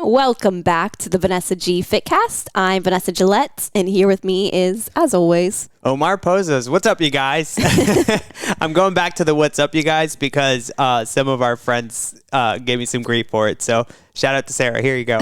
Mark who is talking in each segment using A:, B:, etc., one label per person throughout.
A: Welcome back to the Vanessa G Fitcast. I'm Vanessa Gillette, and here with me is, as always,
B: Omar Pozos. What's up, you guys? I'm going back to the what's up, you guys, because some of our friends gave me some grief for it. So shout out to Sarah. Here you go.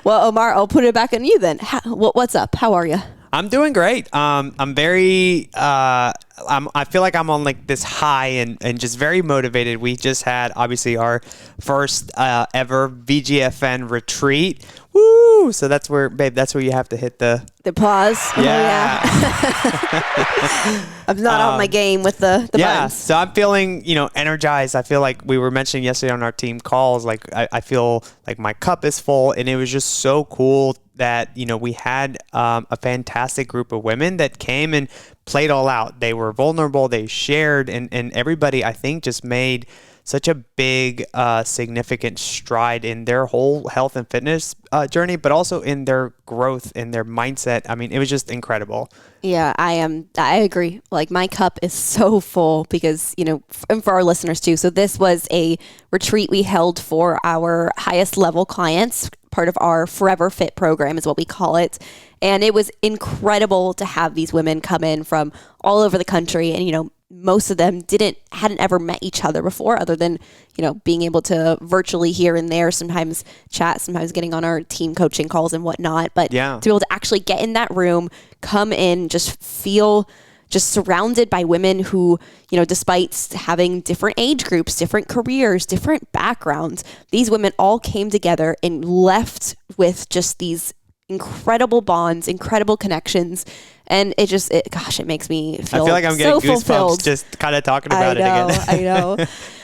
A: Well, Omar, I'll put it back on you then. What's up? How are you?
B: I'm doing great. I'm very, I feel like I'm on like this high and just very motivated. We just had obviously our first ever VGFN retreat. Woo! So that's where, babe, that's where you have to hit the
A: pause.
B: Yeah.
A: I'm not on my game with the buttons.
B: So I'm feeling, energized. I feel like we were mentioning yesterday on our team calls, like I feel like my cup is full, and it was just so cool that, we had a fantastic group of women that came and played all out. They were vulnerable. They shared, and everybody, I think, just made such a big, significant stride in their whole health and fitness journey, but also in their growth, in their mindset. I mean, it was just incredible.
A: Yeah, I agree. Like, my cup is so full because, and for our listeners too. So this was a retreat we held for our highest level clients. Part of our Forever Fit program is what we call it. And it was incredible to have these women come in from all over the country. And, most of them hadn't ever met each other before, other than, being able to virtually here and there, sometimes chat, sometimes getting on our team coaching calls and whatnot. But to be able to actually get in that room, come in, just feel just surrounded by women who, despite having different age groups, different careers, different backgrounds, these women all came together and left with just these incredible bonds, incredible connections. And it makes me feel
B: I feel like I'm
A: so
B: getting
A: fulfilled.
B: goosebumps just kind of talking about it again.
A: I know.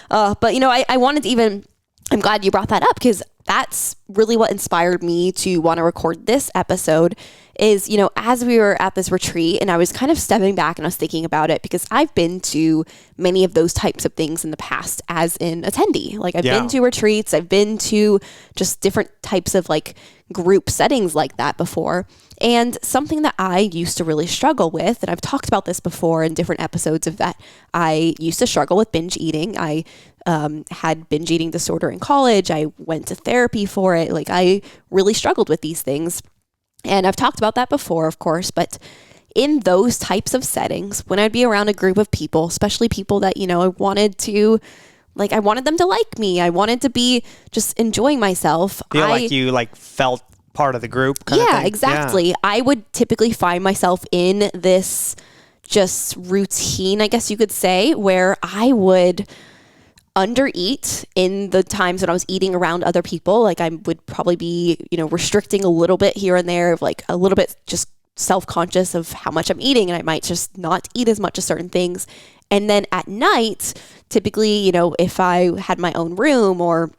A: But, I wanted to I'm glad you brought that up, because that's really what inspired me to want to record this episode is, as we were at this retreat and I was kind of stepping back and I was thinking about it, because I've been to many of those types of things in the past as an attendee. Like, I've been to retreats, I've been to just different types of like group settings like that before. And something that I used to really struggle with, and I've talked about this before in different episodes of that, I used to struggle with binge eating. I had binge eating disorder in college. I went to therapy for it. Like, I really struggled with these things. And I've talked about that before, of course, but in those types of settings, when I'd be around a group of people, especially people that, I wanted them to like me. I wanted to be just enjoying myself.
B: Like you felt part of the group kind of thing?
A: Exactly. Yeah. I would typically find myself in this just routine, I guess you could say, where I would undereat in the times when I was eating around other people. Like, I would probably be, restricting a little bit here and there, like a little bit just self-conscious of how much I'm eating, and I might just not eat as much of certain things. And then at night, typically, if I had my own room or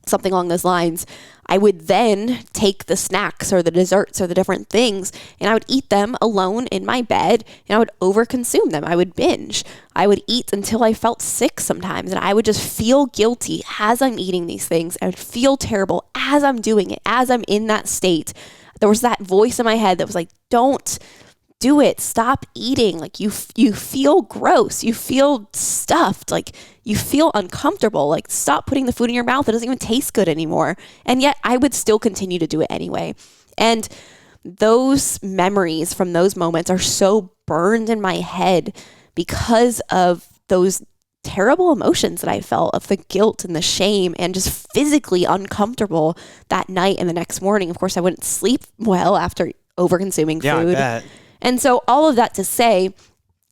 A: something along those lines, I would then take the snacks or the desserts or the different things, and I would eat them alone in my bed, and I would overconsume them. I would binge. I would eat until I felt sick sometimes, and I would just feel guilty as I'm eating these things. I would feel terrible as I'm doing it, as I'm in that state. There was that voice in my head that was like, don't do it. Stop eating. Like, you feel gross. You feel stuffed. Like, you feel uncomfortable. Like, stop putting the food in your mouth. It doesn't even taste good anymore. And yet I would still continue to do it anyway. And those memories from those moments are so burned in my head because of those terrible emotions that I felt, of the guilt and the shame and just physically uncomfortable that night and the next morning. Of course, I wouldn't sleep well after over-consuming food.
B: Yeah, I bet.
A: And so all of that to say,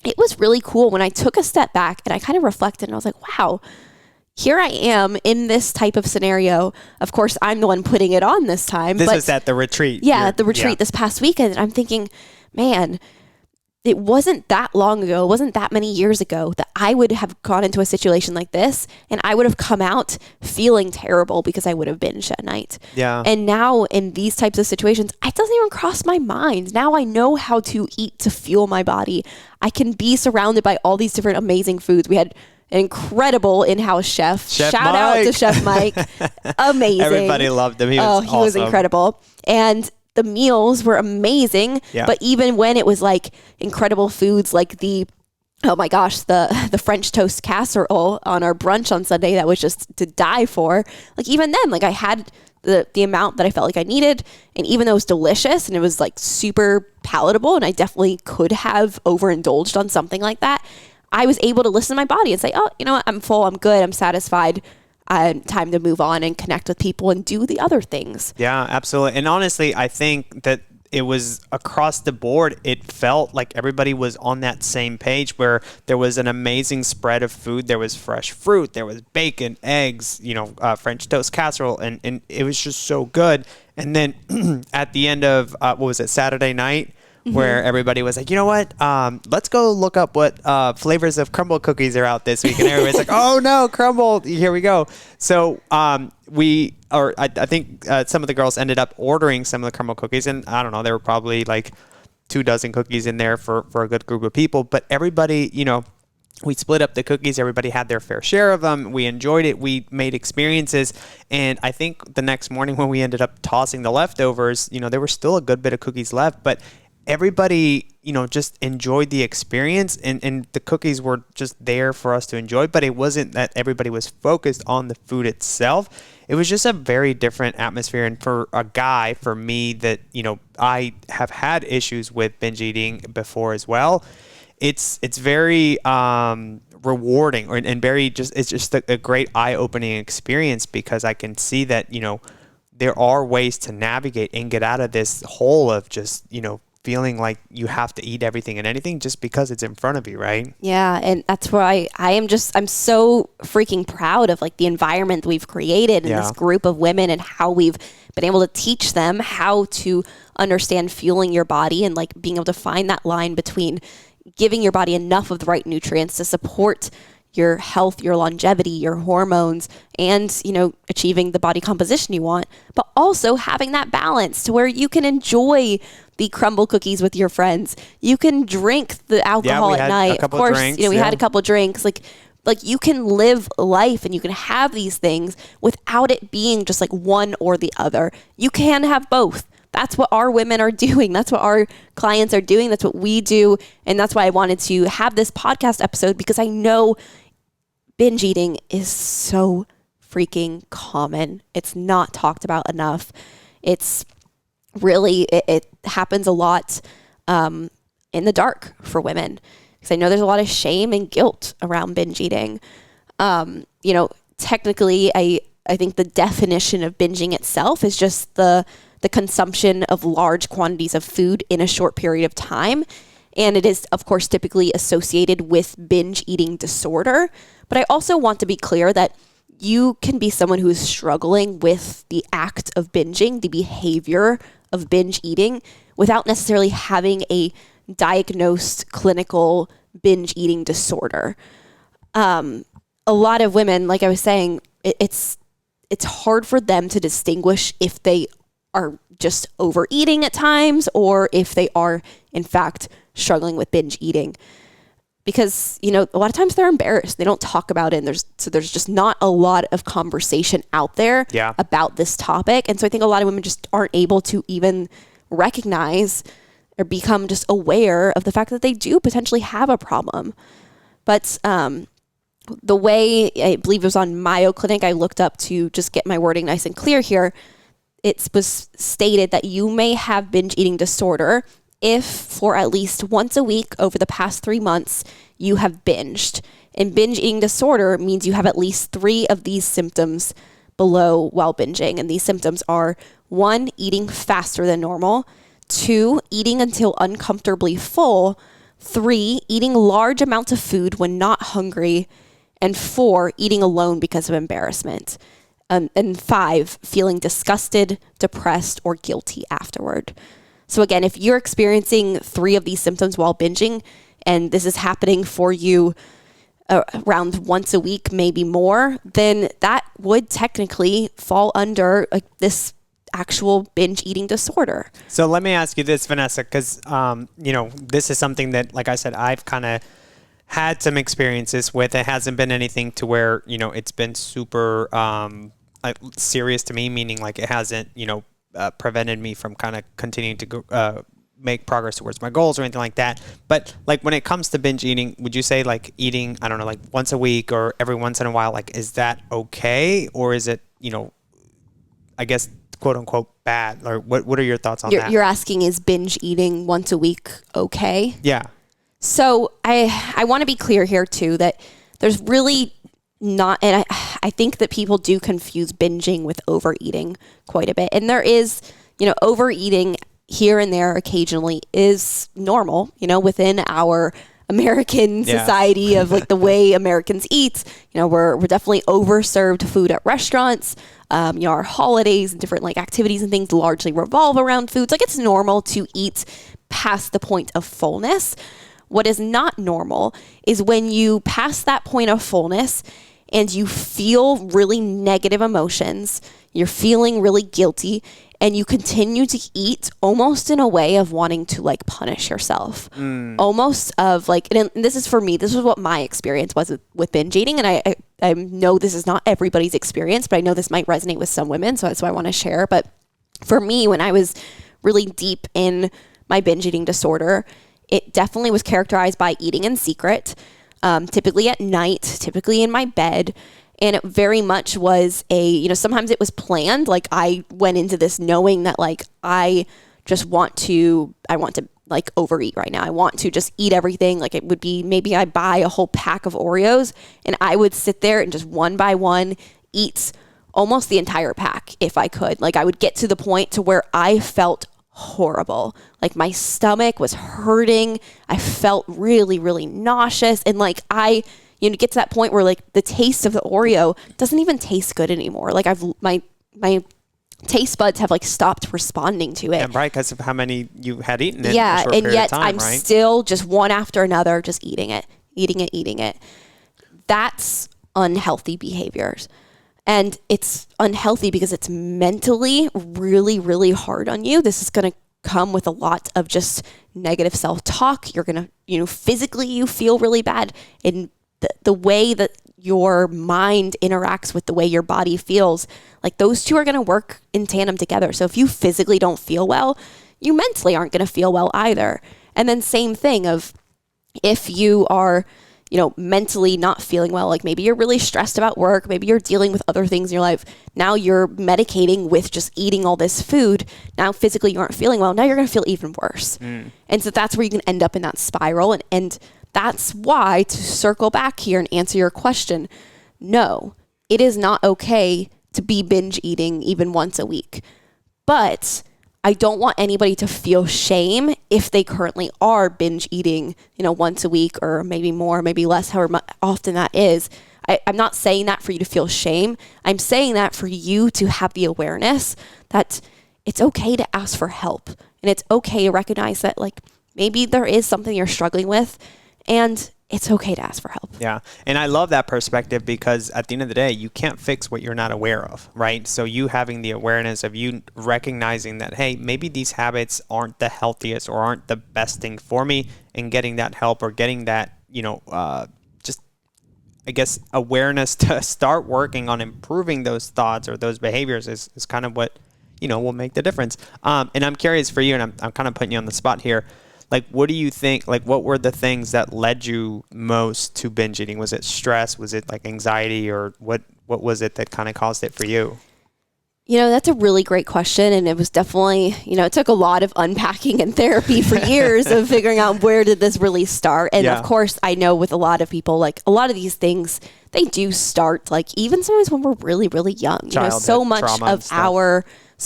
A: it was really cool when I took a step back and I kind of reflected and I was like, wow, here I am in this type of scenario. Of course, I'm the one putting it on this time.
B: This was at the retreat.
A: Yeah, at the retreat this past weekend. And I'm thinking, man, it wasn't that long ago, it wasn't that many years ago that I would have gone into a situation like this and I would have come out feeling terrible because I would have binged at night.
B: Yeah.
A: And now in these types of situations, it doesn't even cross my mind. Now I know how to eat to fuel my body. I can be surrounded by all these different amazing foods. We had an incredible in-house chef. Shout out to Chef Mike. Amazing.
B: Everybody loved him. He was awesome.
A: Was incredible. And the meals were amazing, but even when it was like incredible foods like the French toast casserole on our brunch on Sunday that was just to die for, like even then, like I had the amount that I felt like I needed. And even though it was delicious and it was like super palatable, and I definitely could have overindulged on something like that, I was able to listen to my body and say, oh, you know what? I'm full. I'm good. I'm satisfied. Time to move on and connect with people and do the other things.
B: Yeah, absolutely. And honestly, I think that it was across the board. It felt like everybody was on that same page, where there was an amazing spread of food. There was fresh fruit, there was bacon, eggs, French toast casserole, and it was just so good. And then at the end of, Saturday night, where everybody was like, you know what, let's go look up what flavors of crumble cookies are out this week. And everybody's like, oh no, crumble, here we go. So I think some of the girls ended up ordering some of the crumble cookies, and I don't know, there were probably like 24 cookies in there for a good group of people. But everybody, we split up the cookies. Everybody had their fair share of them. We enjoyed it. We made experiences. And I think the next morning when we ended up tossing the leftovers, there were still a good bit of cookies left, but everybody, just enjoyed the experience, and the cookies were just there for us to enjoy. But it wasn't that everybody was focused on the food itself. It was just a very different atmosphere. And for a guy, for me, that, I have had issues with binge eating before as well, it's very rewarding, and it's just a great eye-opening experience, because I can see that, there are ways to navigate and get out of this hole of just, feeling like you have to eat everything and anything just because it's in front of you, right?
A: Yeah, and that's why I'm so freaking proud of like the environment we've created in this group of women, and how we've been able to teach them how to understand fueling your body, and like being able to find that line between giving your body enough of the right nutrients to support your health, your longevity, your hormones, and, achieving the body composition you want, but also having that balance to where you can enjoy the crumble cookies with your friends. You can drink the alcohol at night. Of course,
B: drinks,
A: we had a couple drinks. Like you can live life and you can have these things without it being just like one or the other. You can have both. That's what our women are doing. That's what our clients are doing. That's what we do. And that's why I wanted to have this podcast episode, because I know binge eating is so freaking common. It's not talked about enough. It's really, it happens a lot in the dark for women, because I know there's a lot of shame and guilt around binge eating. Technically, I think the definition of binging itself is just the consumption of large quantities of food in a short period of time. And it is, of course, typically associated with binge eating disorder. But I also want to be clear that you can be someone who is struggling with the act of binging, the behavior of binge eating, without necessarily having a diagnosed clinical binge eating disorder. A lot of women, like I was saying, it's hard for them to distinguish if they are just overeating at times, or if they are, in fact, struggling with binge eating. Because, a lot of times they're embarrassed. They don't talk about it. And there's just not a lot of conversation out there about this topic. And so I think a lot of women just aren't able to even recognize or become just aware of the fact that they do potentially have a problem. But the way, I believe it was on Mayo Clinic, I looked up to just get my wording nice and clear here. It was stated that you may have binge eating disorder if for at least once a week over the past 3 months you have binged. And binge eating disorder means you have at least 3 of these symptoms below while binging. And these symptoms are: 1, eating faster than normal; 2, eating until uncomfortably full; 3, eating large amounts of food when not hungry; and 4, eating alone because of embarrassment; and 5, feeling disgusted, depressed, or guilty afterward. So again, if you're experiencing 3 of these symptoms while binging, and this is happening for you around once a week, maybe more, then that would technically fall under this actual binge eating disorder.
B: So let me ask you this, Vanessa, because, this is something that, like I said, I've kind of had some experiences with. It hasn't been anything to where, it's been super serious to me, meaning like it hasn't, prevented me from kind of continuing to go, make progress towards my goals or anything like that. But like when it comes to binge eating, would you say like eating, I don't know, like once a week or every once in a while, like is that okay? Or is it, I guess, quote unquote bad? Or what are your thoughts on that?
A: You're asking, is binge eating once a week okay?
B: Yeah.
A: So I want to be clear here too, that there's really not, and I think that people do confuse binging with overeating quite a bit. And there is, overeating here and there occasionally is normal, within our American society of like the way Americans eat. We're definitely overserved food at restaurants. Our holidays and different like activities and things largely revolve around foods. Like it's normal to eat past the point of fullness. What is not normal is when you pass that point of fullness and you feel really negative emotions, you're feeling really guilty, and you continue to eat almost in a way of wanting to like punish yourself. Almost of like, and this is for me, this is what my experience was with binge eating. And I know this is not everybody's experience, but I know this might resonate with some women. So that's why I want to share. But for me, when I was really deep in my binge eating disorder, it definitely was characterized by eating in secret, typically at night, typically in my bed. And it very much was sometimes it was planned. Like I went into this knowing that like, I want to like overeat right now. I want to just eat everything. Like it would be, maybe I buy a whole pack of Oreos and I would sit there and just one by one eat almost the entire pack if I could. Like I would get to the point to where I felt horrible. Like my stomach was hurting. I felt really, really nauseous. And like get to that point where like the taste of the Oreo doesn't even taste good anymore. Like my taste buds have like stopped responding to it.
B: And right, because of how many you had eaten in
A: yeah,
B: a short
A: and
B: period
A: yet
B: of time,
A: I'm
B: right?
A: still just one after another, just eating it. That's unhealthy behaviors. And it's unhealthy because it's mentally really, really hard on you. This is going to come with a lot of just negative self-talk. You're going to, physically you feel really bad. And the way that your mind interacts with the way your body feels, like those two are going to work in tandem together. So if you physically don't feel well, you mentally aren't going to feel well either. And then same thing of if you are, mentally not feeling well, like maybe you're really stressed about work, maybe you're dealing with other things in your life. Now you're medicating with just eating all this food. Now physically you aren't feeling well. Now you're going to feel even worse. And so that's where you can end up in that spiral. And that's why, to circle back here and answer your question, no, it is not okay to be binge eating even once a week. But I don't want anybody to feel shame if they currently are binge eating, once a week or maybe more, maybe less, however often that is. I'm not saying that for you to feel shame. I'm saying that for you to have the awareness that it's okay to ask for help. And it's okay to recognize that like maybe there is something you're struggling with and it's okay to ask for help.
B: Yeah. And I love that perspective because at the end of the day, you can't fix what you're not aware of, right? So you having the awareness of you recognizing that, hey, maybe these habits aren't the healthiest or aren't the best thing for me, and getting that help or getting that, just, I guess, awareness to start working on improving those thoughts or those behaviors is kind of what, will make the difference. And I'm curious for you, and I'm kind of putting you on the spot here. Like, what do you think, like, what were the things that led you most to binge eating? Was it stress? Was it like anxiety, or what was it that kind of caused it for you?
A: That's a really great question. And it was definitely, it took a lot of unpacking and therapy for years of figuring out where did this really start. And of course, I know with a lot of people, like a lot of these things, they do start like even sometimes when we're really, really young. So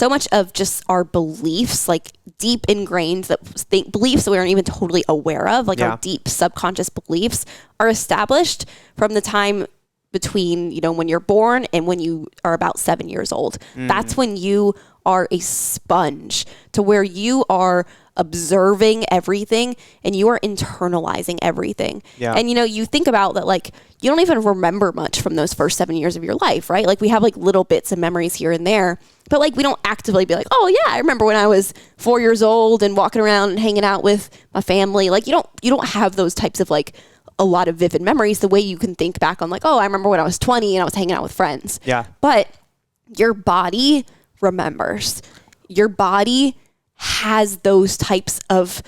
A: much of just our beliefs, like deep ingrained beliefs that we aren't even totally aware of, like our deep subconscious beliefs are established from the time between, when you're born and when you are about 7 years old. That's when you are a sponge to where you are observing everything and you are internalizing everything. Yeah. And, you think about that, like, you don't even remember much from those first 7 years of your life, right? Like we have like little bits of memories here and there, but like we don't actively be like, oh yeah, I remember when I was 4 years old and walking around and hanging out with my family. Like you don't have those types of like a lot of vivid memories the way you can think back on like, oh, I remember when I was 20 and I was hanging out with friends. Yeah. But your body remembers. Your body has those types of,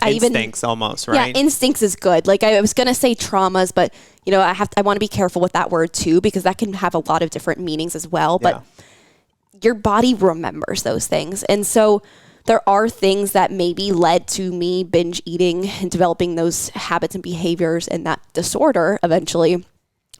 B: instincts almost, right?
A: Yeah, instincts is good. Like I was going to say traumas, but I want to be careful with that word too, because that can have a lot of different meanings as well. But your body remembers those things. And so there are things that maybe led to me binge eating and developing those habits and behaviors and that disorder eventually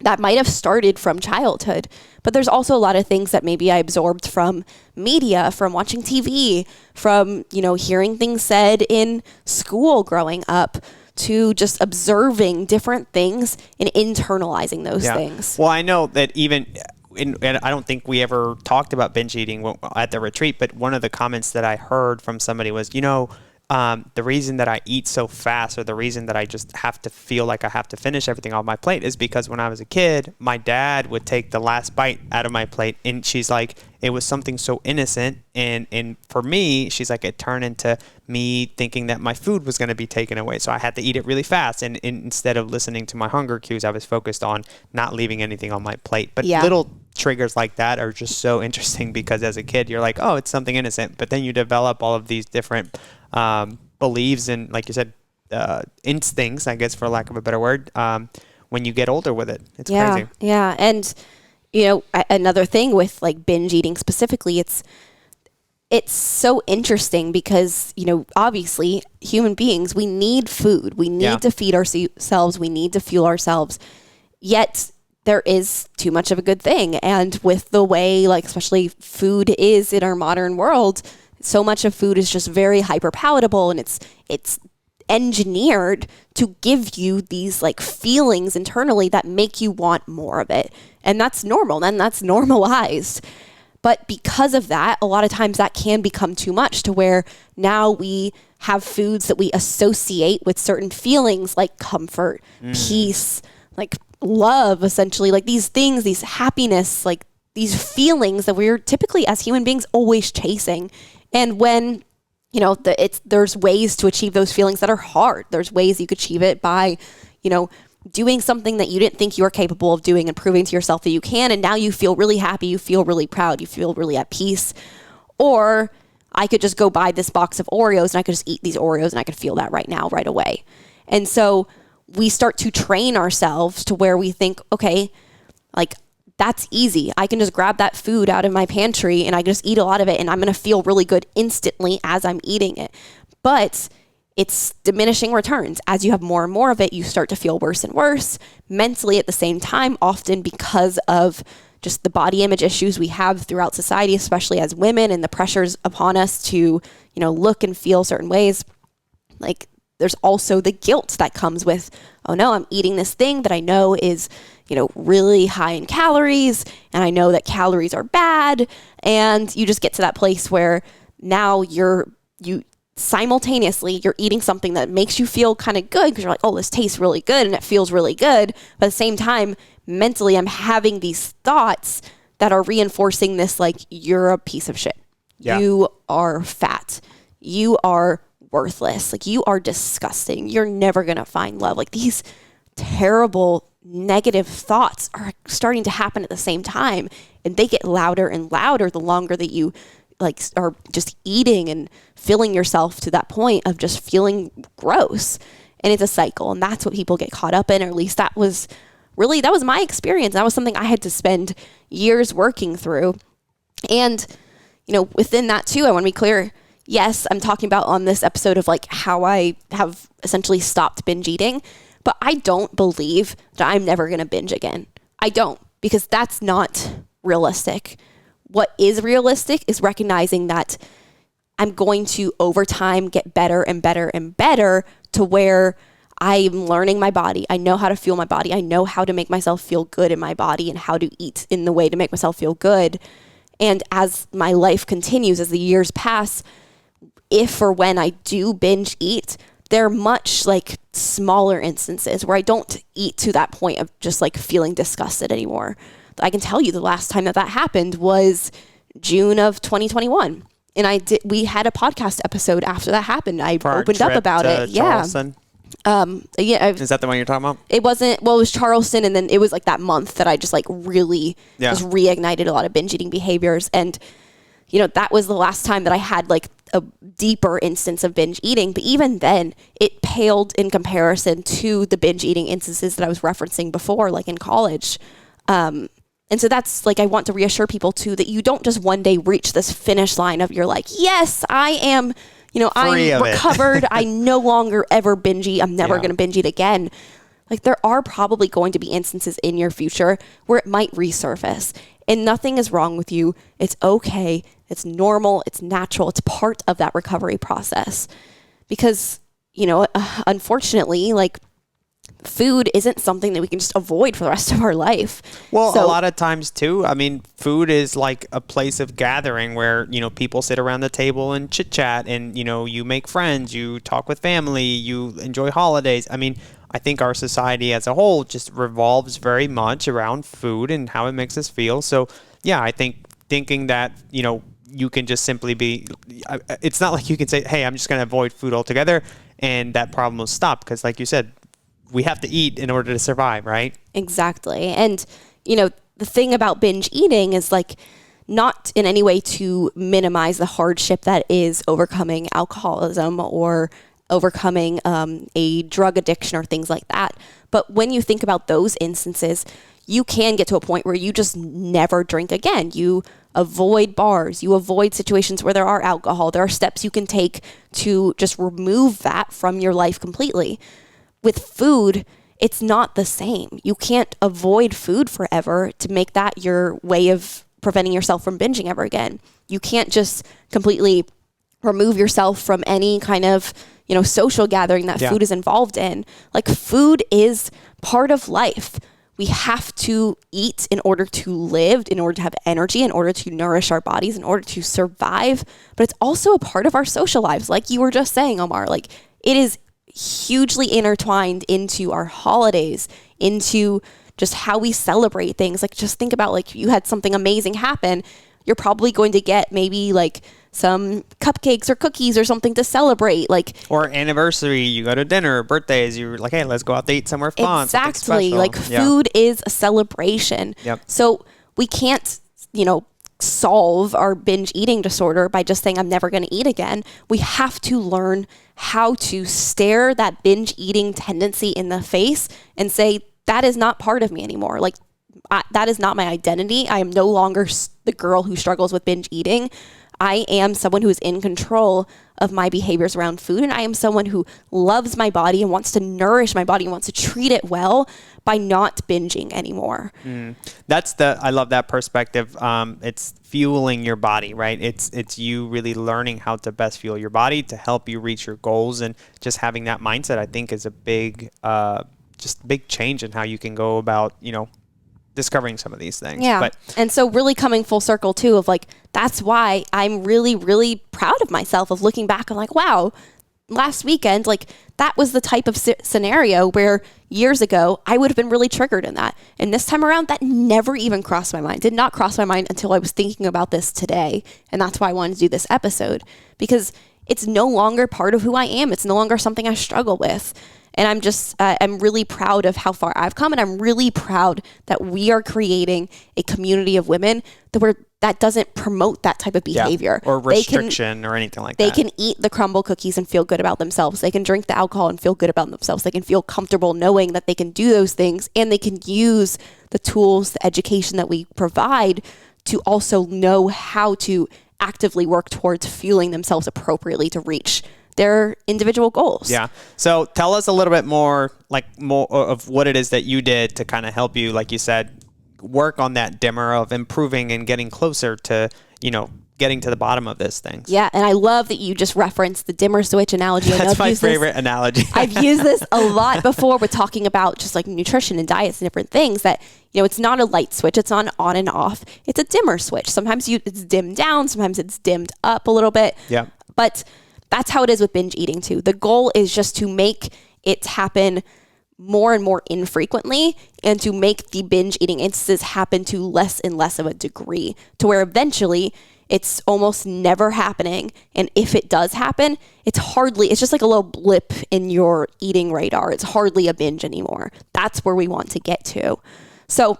A: that might have started from childhood. But there's also a lot of things that maybe I absorbed from media, from watching TV, from, hearing things said in school growing up, to just observing different things and internalizing those things.
B: Well, I know that and I don't think we ever talked about binge eating at the retreat, but one of the comments that I heard from somebody was, the reason that I eat so fast, or the reason that I just have to feel like I have to finish everything off my plate, is because when I was a kid, my dad would take the last bite out of my plate, and she's like, it was something so innocent, and for me, she's like, it turned into me thinking that my food was going to be taken away, so I had to eat it really fast, and instead of listening to my hunger cues, I was focused on not leaving anything on my plate. But little triggers like that are just so interesting, because as a kid, you're like, oh, it's something innocent, but then you develop all of these different beliefs and, like you said, instincts, I guess, for lack of a better word, when you get older with it. It's crazy.
A: Yeah. And, another thing with like binge eating specifically, it's so interesting because, obviously human beings, we need food. We need to feed ourselves. We need to fuel ourselves. Yet there is too much of a good thing. And with the way, like, especially food is in our modern world, so much of food is just very hyper palatable, and it's engineered to give you these like feelings internally that make you want more of it. And that's normal, and that's normalized. But because of that, a lot of times that can become too much, to where now we have foods that we associate with certain feelings like comfort, peace, like love, essentially, like these things, these happiness, like these feelings that we're typically as human beings always chasing. And when, there's ways to achieve those feelings that are hard. There's ways you could achieve it by, doing something that you didn't think you were capable of doing and proving to yourself that you can. And now you feel really happy. You feel really proud. You feel really at peace. Or I could just go buy this box of Oreos and I could just eat these Oreos and I could feel that right now, right away. And so we start to train ourselves to where we think, okay, like, that's easy. I can just grab that food out of my pantry and I can just eat a lot of it, and I'm going to feel really good instantly as I'm eating it. But it's diminishing returns. As you have more and more of it, you start to feel worse and worse mentally at the same time, often because of just the body image issues we have throughout society, especially as women, and the pressures upon us to, look and feel certain ways. Like, there's also the guilt that comes with, oh no, I'm eating this thing that I know is, really high in calories, and I know that calories are bad. And you just get to that place where now you simultaneously, you're eating something that makes you feel kind of good because you're like, oh, this tastes really good and it feels really good. But at the same time, mentally, I'm having these thoughts that are reinforcing this, like, you're a piece of shit. Yeah. You are fat. You are worthless. Like, you are disgusting. You're never going to find love. Like, these terrible negative thoughts are starting to happen at the same time, and they get louder and louder the longer that you are just eating and filling yourself to that point of just feeling gross. And it's a cycle, and that's what people get caught up in, or at least that was my experience. That was something I had to spend years working through. And within that too, I want to be clear, yes, I'm talking about on this episode of like how I have essentially stopped binge eating, but I don't believe that I'm never going to binge again. I don't, because that's not realistic. What is realistic is recognizing that I'm going to, over time, get better and better and better to where I'm learning my body. I know how to fuel my body. I know how to make myself feel good in my body and how to eat in the way to make myself feel good. And as my life continues, as the years pass, if or when I do binge eat, they're much like smaller instances where I don't eat to that point of just like feeling disgusted anymore. I can tell you the last time that happened was June of 2021. And we had a podcast episode after that happened. I opened up about it.
B: Charleston. Is that the one you're talking about?
A: It wasn't, well, it was Charleston, and then it was like that month that I just like really just reignited a lot of binge eating behaviors. And that was the last time that I had like a deeper instance of binge eating. But even then, it paled in comparison to the binge eating instances that I was referencing before, like in college. And And so that's like, I want to reassure people too, that you don't just one day reach this finish line of you're like, yes, I am, I'm recovered. I no longer ever binge eat. I'm never going to binge eat again. Like, there are probably going to be instances in your future where it might resurface, and nothing is wrong with you. It's okay. It's normal. It's natural. It's part of that recovery process, because, unfortunately, like, food isn't something that we can just avoid for the rest of our life.
B: Well, a lot of times too, I mean, food is like a place of gathering where, people sit around the table and chit chat, and, you make friends, you talk with family, you enjoy holidays. I mean, I think our society as a whole just revolves very much around food and how it makes us feel. So yeah, I think thinking that, you can just simply it's not like you can say, hey, I'm just going to avoid food altogether and that problem will stop, because like you said, we have to eat in order to survive, right?
A: Exactly. And, the thing about binge eating is, like, not in any way to minimize the hardship that is overcoming alcoholism or overcoming a drug addiction or things like that. But when you think about those instances, you can get to a point where you just never drink again. You avoid bars. You avoid situations where there are alcohol. There are steps you can take to just remove that from your life completely. With food, it's not the same. You can't avoid food forever to make that your way of preventing yourself from binging ever again. You can't just completely remove yourself from any kind of, social gathering that food is involved in. Like, food is part of life. We have to eat in order to live, in order to have energy, in order to nourish our bodies, in order to survive. But it's also a part of our social lives. Like you were just saying, Omar, like, it is hugely intertwined into our holidays, into just how we celebrate things. Like, just think about, like, you had something amazing happen. You're probably going to get maybe like some cupcakes or cookies or something to celebrate, like,
B: or anniversary, you go to dinner, birthdays, you're like, hey, let's go out to eat somewhere fun.
A: Exactly. Like, food is a celebration.
B: Yep.
A: So we can't, solve our binge eating disorder by just saying I'm never going to eat again. We have to learn how to stare that binge eating tendency in the face and say, that is not part of me anymore. Like, that is not my identity. I am no longer the girl who struggles with binge eating. I am someone who is in control of my behaviors around food, and I am someone who loves my body and wants to nourish my body and wants to treat it well by not binging anymore.
B: I love that perspective. It's fueling your body, right? It's you really learning how to best fuel your body to help you reach your goals, and just having that mindset, I think, is a big change in how you can go about, discovering some of these things.
A: Yeah. And so really coming full circle too of, like, that's why I'm really, really proud of myself of looking back and like, wow, last weekend, like, that was the type of scenario where years ago I would have been really triggered in that. And this time around, that never even crossed my mind. Did not cross my mind until I was thinking about this today. And that's why I wanted to do this episode, because it's no longer part of who I am. It's no longer something I struggle with. And I'm just, I'm really proud of how far I've come. And I'm really proud that we are creating a community of women that doesn't promote that type of behavior.
B: Or restriction or anything like that.
A: They can eat the crumble cookies and feel good about themselves. They can drink the alcohol and feel good about themselves. They can feel comfortable knowing that they can do those things. And they can use the tools, the education that we provide to also know how to actively work towards fueling themselves appropriately to reach their individual goals.
B: Yeah. So tell us a little bit more of what it is that you did to kind of help you, like you said, work on that dimmer of improving and getting closer to, getting to the bottom of this thing.
A: Yeah. And I love that you just referenced the dimmer switch analogy.
B: That's my favorite analogy.
A: I've used this a lot before with talking about just like nutrition and diets and different things that, it's not a light switch. It's on and off. It's a dimmer switch. Sometimes it's dimmed down. Sometimes it's dimmed up a little bit.
B: Yeah.
A: But that's how it is with binge eating too. The goal is just to make it happen more and more infrequently, and to make the binge eating instances happen to less and less of a degree, to where eventually it's almost never happening. And if it does happen, it's just like a little blip in your eating radar. It's hardly a binge anymore. That's where we want to get to. So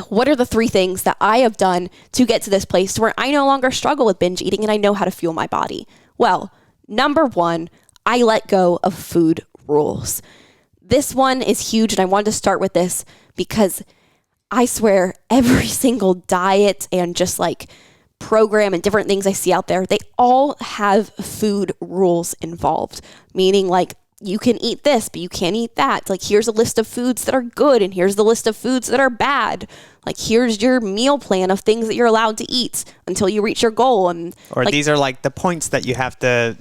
A: what are the 3 things that I have done to get to this place to where I no longer struggle with binge eating and I know how to fuel my body? Well, number 1, I let go of food rules. This one is huge, and I wanted to start with this because I swear every single diet and just like program and different things I see out there, they all have food rules involved, meaning like you can eat this, but you can't eat that. Like, here's a list of foods that are good and here's the list of foods that are bad. Like, here's your meal plan of things that you're allowed to eat until you reach your goal. And
B: or
A: like,
B: these are like the points that you have to,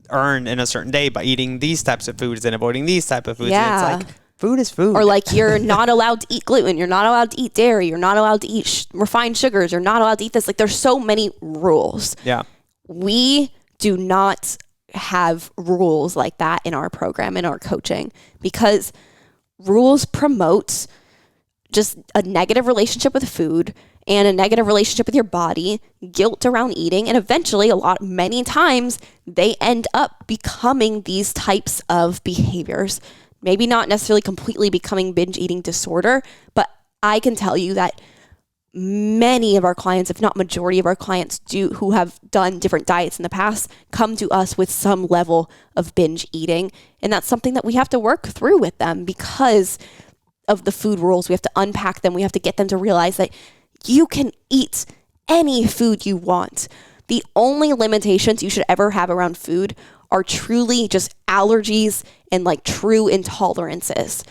B: earn in a certain day by eating these types of foods and avoiding these type of foods.
A: Yeah.
B: And it's like, food is food.
A: Or like, you're not allowed to eat gluten. You're not allowed to eat dairy. You're not allowed to eat refined sugars. You're not allowed to eat this. Like, there's so many rules.
B: Yeah.
A: We do not have rules like that in our program, in our coaching, because rules promote just a negative relationship with food and a negative relationship with your body, guilt around eating, and eventually many times they end up becoming these types of behaviors. Maybe not necessarily completely becoming binge eating disorder, but I can tell you that many of our clients, if not majority of our clients who have done different diets in the past, come to us with some level of binge eating. And that's something that we have to work through with them because of the food rules. We have to unpack them. We have to get them to realize that you can eat any food you want. The only limitations you should ever have around food are truly just allergies and like true intolerances.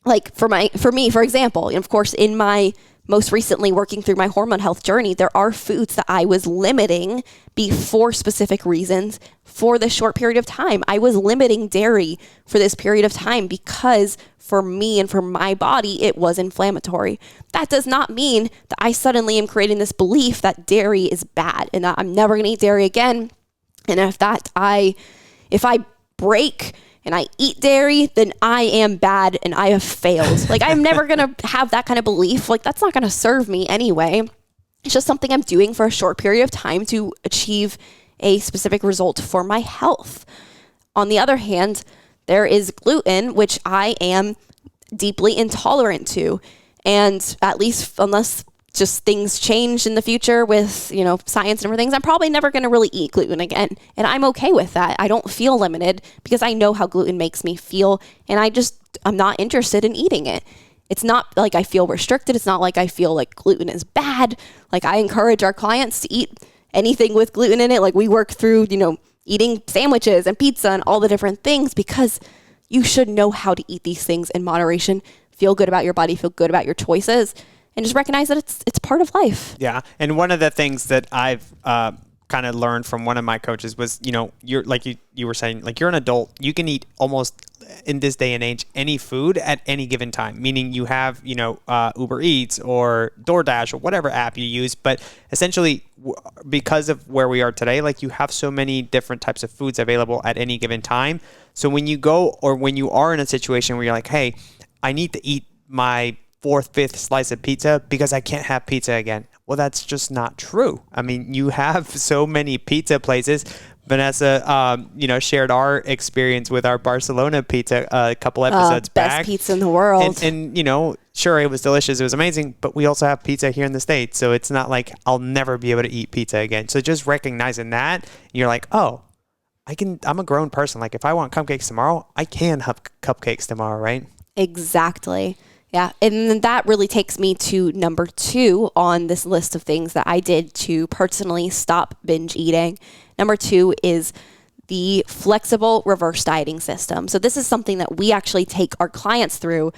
A: Like for me, for example, and of course, in my most recently working through my hormone health journey, there are foods that I was limiting for specific reasons for this short period of time. I was limiting dairy for this period of time because for me and for my body, it was inflammatory. That does not mean that I suddenly am creating this belief that dairy is bad and that I'm never going to eat dairy again. And if I break and I eat dairy, then I am bad and I have failed. Like, I'm never going to have that kind of belief. Like, that's not going to serve me anyway. It's just something I'm doing for a short period of time to achieve a specific result for my health. On the other hand, there is gluten, which I am deeply intolerant to. And at least unless just things change in the future with, science and everything, I'm probably never going to really eat gluten again. And I'm okay with that. I don't feel limited because I know how gluten makes me feel. And I'm not interested in eating it. It's not like I feel restricted. It's not like I feel like gluten is bad. Like, I encourage our clients to eat anything with gluten in it. Like, we work through, eating sandwiches and pizza and all the different things because you should know how to eat these things in moderation, feel good about your body, feel good about your choices, and just recognize that it's part of life.
B: Yeah. And one of the things that I've kind of learned from one of my coaches was, you're like you were saying, like, you're an adult. You can eat almost in this day and age any food at any given time, meaning you have, Uber Eats or DoorDash or whatever app you use. But essentially, because of where we are today, like, you have so many different types of foods available at any given time. So when you go, or when you are in a situation where you're like, hey, I need to eat my 4th, 5th slice of pizza because I can't have pizza again. Well, that's just not true. I mean, you have so many pizza places. Vanessa, shared our experience with our Barcelona pizza a couple episodes back.
A: Best pizza in the world.
B: And sure, it was delicious. It was amazing. But we also have pizza here in the States. So it's not like I'll never be able to eat pizza again. So just recognizing that, you're like, oh, I'm a grown person. Like, if I want cupcakes tomorrow, I can have cupcakes tomorrow, right?
A: Exactly. Yeah. And that really takes me to number 2 on this list of things that I did to personally stop binge eating. Number 2 is the flexible reverse dieting system. So this is something that we actually take our clients through.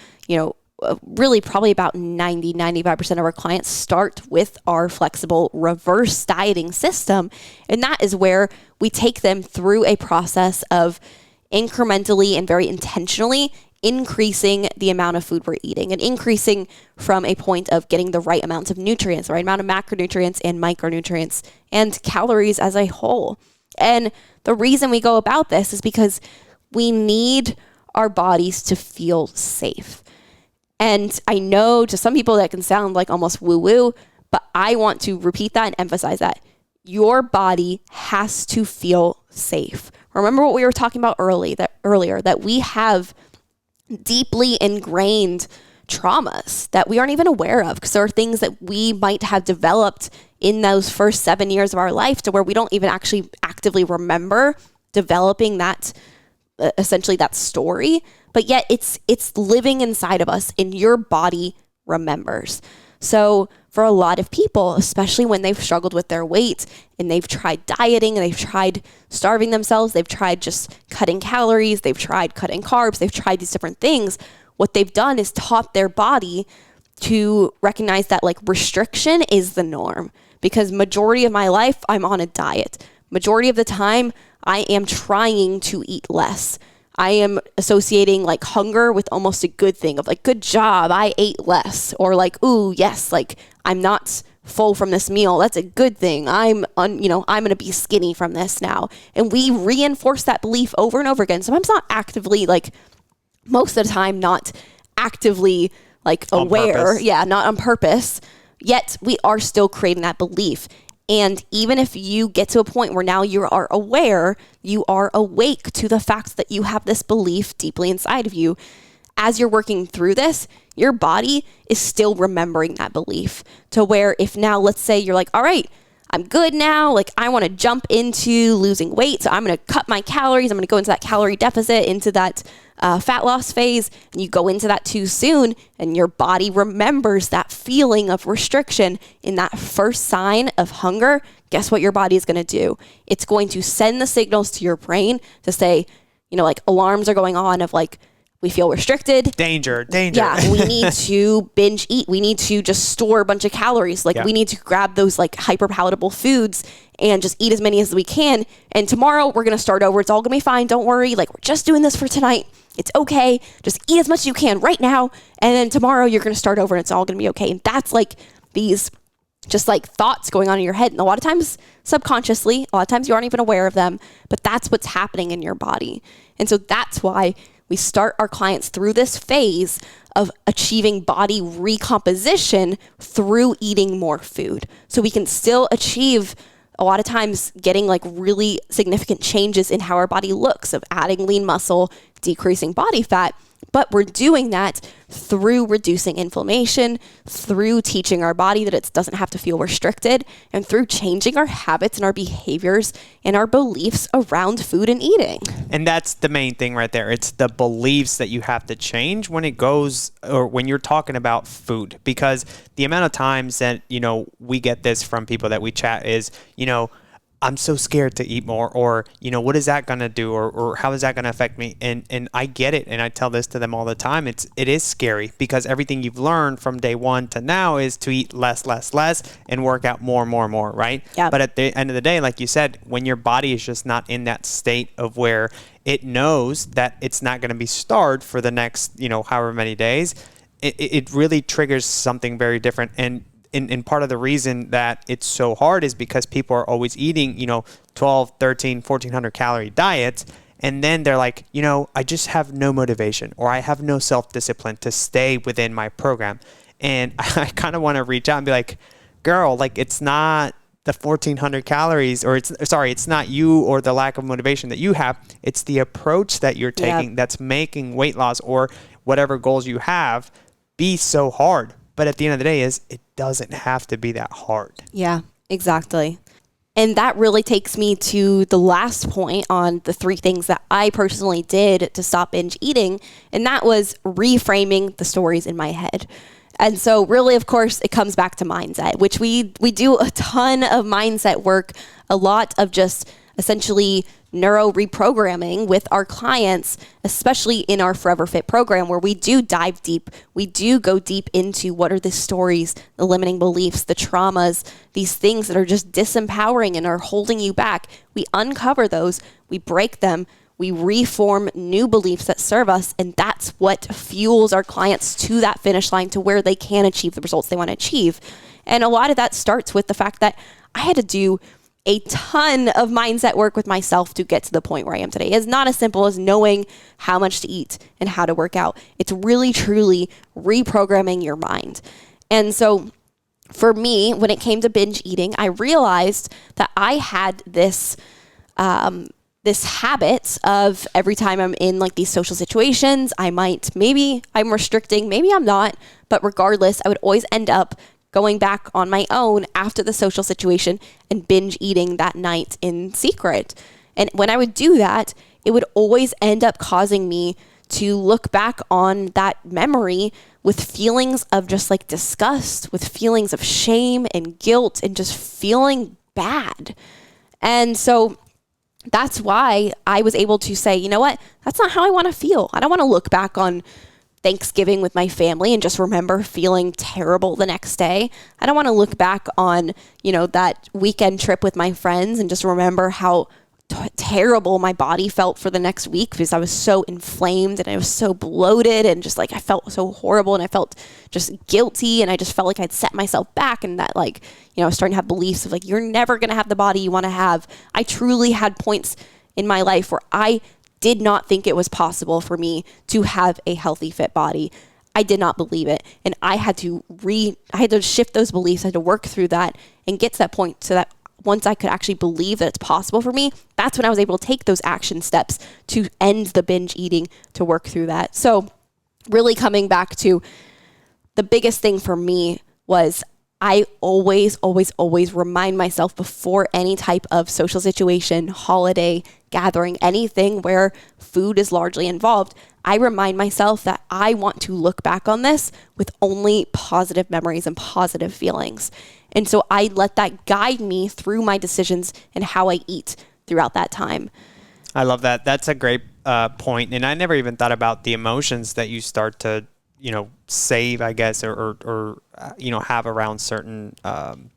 A: Really probably about 95% of our clients start with our flexible reverse dieting system. And that is where we take them through a process of incrementally and very intentionally increasing the amount of food we're eating and increasing from a point of getting the right amounts of nutrients, the right amount of macronutrients and micronutrients and calories as a whole. And the reason we go about this is because we need our bodies to feel safe. And I know to some people that can sound like almost woo-woo, but I want to repeat that and emphasize that your body has to feel safe. Remember what we were talking about earlier, that we have deeply ingrained traumas that we aren't even aware of, because there are things that we might have developed in those first 7 years of our life to where we don't even actually actively remember developing that, essentially that story, but yet it's living inside of us, and your body remembers. So for a lot of people, especially when they've struggled with their weight and they've tried dieting and they've tried starving themselves, they've tried just cutting calories, they've tried cutting carbs, they've tried these different things, what they've done is taught their body to recognize that like restriction is the norm, because majority of my life I'm on a diet. Majority of the time I am trying to eat less. I am associating like hunger with almost a good thing of like, good job, I ate less, or like, ooh, yes, like I'm not full from this meal. That's a good thing. I'm going to be skinny from this now. And we reinforce that belief over and over again. Sometimes not actively, like most of the time, not actively like aware. Yeah, not on purpose. Yet we are still creating that belief. And even if you get to a point where now you are aware, you are awake to the fact that you have this belief deeply inside of you, as you're working through this, your body is still remembering that belief, to where if now, let's say you're like, all right, I'm good now. Like I want to jump into losing weight. So I'm going to cut my calories. I'm going to go into that calorie deficit, into that fat loss phase. And you go into that too soon, and your body remembers that feeling of restriction in that first sign of hunger. Guess what your body is going to do? It's going to send the signals to your brain to say, like alarms are going on of like, we feel restricted.
B: Danger.
A: Yeah, we need to binge eat. We need to just store a bunch of calories. Like we need to grab those like hyper palatable foods and just eat as many as we can. And tomorrow we're going to start over. It's all going to be fine. Don't worry. Like we're just doing this for tonight. It's okay. Just eat as much as you can right now. And then tomorrow you're going to start over and it's all going to be okay. And that's like these just like thoughts going on in your head. And a lot of times subconsciously, a lot of times you aren't even aware of them, but that's what's happening in your body. And so that's why we start our clients through this phase of achieving body recomposition through eating more food. So we can still achieve a lot of times getting like really significant changes in how our body looks, of adding lean muscle, decreasing body fat. But we're doing that through reducing inflammation, through teaching our body that it doesn't have to feel restricted, and through changing our habits and our behaviors and our beliefs around food and eating.
B: And that's the main thing right there. It's the beliefs that you have to change when it goes, or when you're talking about food, because the amount of times that, we get this from people that we chat is, I'm so scared to eat more, or, what is that going to do? Or how is that going to affect me? And I get it. And I tell this to them all the time. It is scary, because everything you've learned from day one to now is to eat less, and work out more, right?
A: Yeah.
B: But at the end of the day, like you said, when your body is just not in that state of where it knows that it's not going to be starved for the next, however many days, it really triggers something very different. And part of the reason that it's so hard is because people are always eating, 12, 13, 1400 calorie diets. And then they're like, I just have no motivation, or I have no self-discipline to stay within my program. And I kind of want to reach out and be like, girl, like it's not the 1400 calories, or it's not you or the lack of motivation that you have. It's the approach that you're taking that's making weight loss or whatever goals you have be so hard. But at the end of the day it doesn't have to be that hard.
A: Yeah, exactly. And that really takes me to the last point on the 3 things that I personally did to stop binge eating. And that was reframing the stories in my head. And so really, of course, it comes back to mindset, which we do a ton of mindset work, a lot of just essentially neuro reprogramming with our clients, especially in our Forever Fit program, where we do dive deep. We do go deep into what are the stories, the limiting beliefs, the traumas, these things that are just disempowering and are holding you back. We uncover those, we break them, we reform new beliefs that serve us, and that's what fuels our clients to that finish line, to where they can achieve the results they want to achieve. And a lot of that starts with the fact that I had to do a ton of mindset work with myself to get to the point where I am today. It's not as simple as knowing how much to eat and how to work out. It's really, truly reprogramming your mind. And so for me, when it came to binge eating, I realized that I had this habit of every time I'm in like these social situations, maybe I'm restricting, maybe I'm not, but regardless, I would always end up going back on my own after the social situation and binge eating that night in secret. And when I would do that, it would always end up causing me to look back on that memory with feelings of just like disgust, with feelings of shame and guilt and just feeling bad. And so that's why I was able to say, you know what, that's not how I want to feel. I don't want to look back on Thanksgiving with my family and just remember feeling terrible the next day. I don't want to look back on, that weekend trip with my friends and just remember how terrible my body felt for the next week because I was so inflamed and I was so bloated and just like I felt so horrible and I felt just guilty and I just felt like I'd set myself back and that I was starting to have beliefs of like, you're never going to have the body you want to have. I truly had points in my life where I did not think it was possible for me to have a healthy, fit body. I did not believe it. And I had to shift those beliefs. I had to work through that and get to that point so that once I could actually believe that it's possible for me, that's when I was able to take those action steps to end the binge eating, to work through that. So really coming back to the biggest thing for me was I always remind myself before any type of social situation, holiday, gathering, anything where food is largely involved, I remind myself that I want to look back on this with only positive memories and positive feelings. And so I let that guide me through my decisions and how I eat throughout that time.
B: I love that. That's a great point. And I never even thought about the emotions that you start to, save, I guess, or have around certain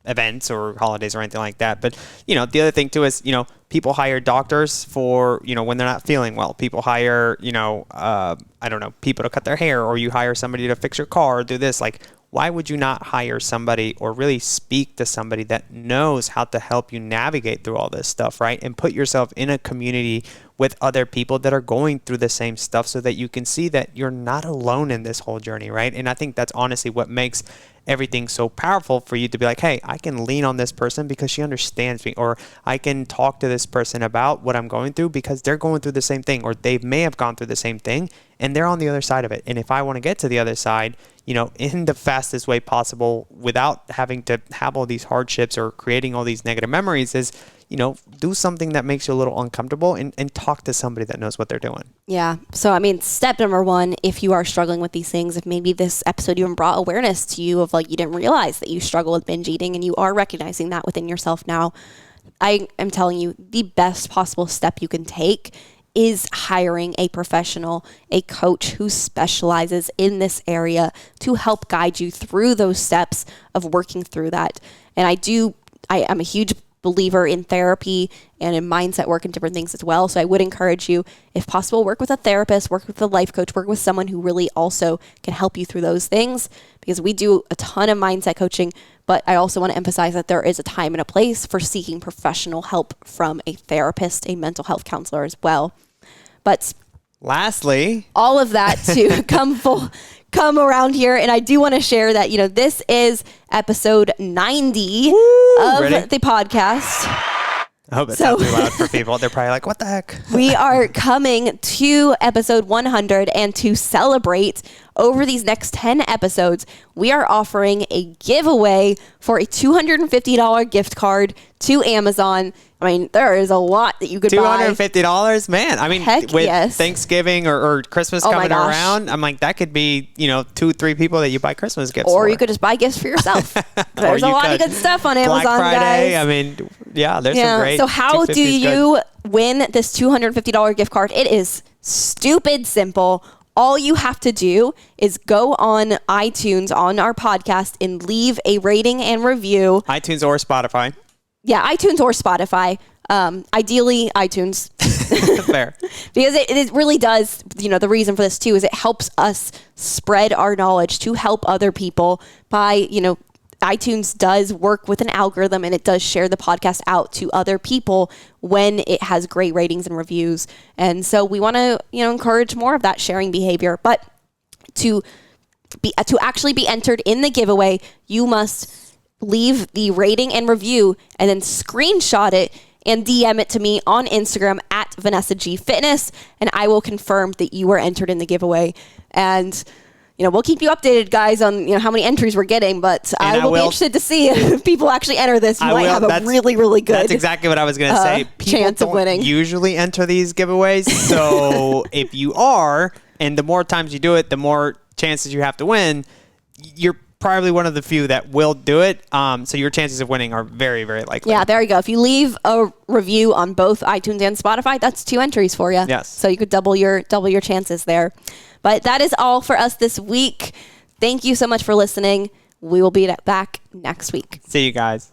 B: events or holidays or anything like that. But, the other thing too is, people hire doctors for, when they're not feeling well. People hire, people to cut their hair, or you hire somebody to fix your car or do this. Like, why would you not hire somebody or really speak to somebody that knows how to help you navigate through all this stuff, right? And put yourself in a community with other people that are going through the same stuff so that you can see that you're not alone in this whole journey, right? And I think that's honestly what makes everything so powerful for you to be like, hey, I can lean on this person because she understands me, or I can talk to this person about what I'm going through because they're going through the same thing, or they may have gone through the same thing and they're on the other side of it. And if I want to get to the other side, in the fastest way possible without having to have all these hardships or creating all these negative memories is, do something that makes you a little uncomfortable and talk to somebody that knows what they're doing.
A: Yeah. So, step number one, if you are struggling with these things, if maybe this episode even brought awareness to you of like, you didn't realize that you struggle with binge eating and you are recognizing that within yourself now, I am telling you the best possible step you can take is hiring a professional, a coach who specializes in this area to help guide you through those steps of working through that. And I am a huge believer in therapy and in mindset work and different things as well. So I would encourage you, if possible, work with a therapist, work with a life coach, work with someone who really also can help you through those things, because we do a ton of mindset coaching. But I also want to emphasize that there is a time and a place for seeking professional help from a therapist, a mental health counselor as well. But
B: lastly,
A: all of that to come around here. And I do want to share that, this is episode 90 of the podcast.
B: I hope it's not too loud for people. They're probably like, what the heck?
A: We are coming to episode 100, and to celebrate over these next 10 episodes, we are offering a giveaway for a $250 gift card to Amazon. There is a lot that you could buy.
B: $250, man.
A: Heck
B: with
A: yes.
B: Thanksgiving or Christmas coming around, I'm like, that could be, 2-3 people that you buy Christmas gifts
A: or
B: for.
A: you could just buy gifts for yourself. There's a lot of good stuff on Amazon,
B: Black Friday,
A: guys.
B: There's some great.
A: So how do you win this $250 gift card? It is stupid simple. All you have to do is go on iTunes on our podcast and leave a rating and review.
B: iTunes or Spotify.
A: Yeah, iTunes or Spotify. Ideally, iTunes.
B: Fair.
A: Because it really does, the reason for this too is it helps us spread our knowledge to help other people by, iTunes does work with an algorithm and it does share the podcast out to other people when it has great ratings and reviews. And so we want to, encourage more of that sharing behavior. But to actually be entered in the giveaway, you must leave the rating and review and then screenshot it and DM it to me on Instagram at Vanessa G Fitness, and I will confirm that you were entered in the giveaway. And we'll keep you updated, guys, on how many entries we're getting, but I will be interested to see if people actually enter this. You might have a really, really good
B: That's exactly what I was going to say. People
A: chance of winning.
B: Usually enter these giveaways, so if you are, And the more times you do it, the more chances you have to win. You're probably one of the few that will do it. So your chances of winning are very, very likely.
A: Yeah, there you go. If you leave a review on both iTunes and Spotify, that's 2 entries for you.
B: Yes.
A: So you could double your chances there. But that is all for us this week. Thank you so much for listening. We will be back next week.
B: See you guys.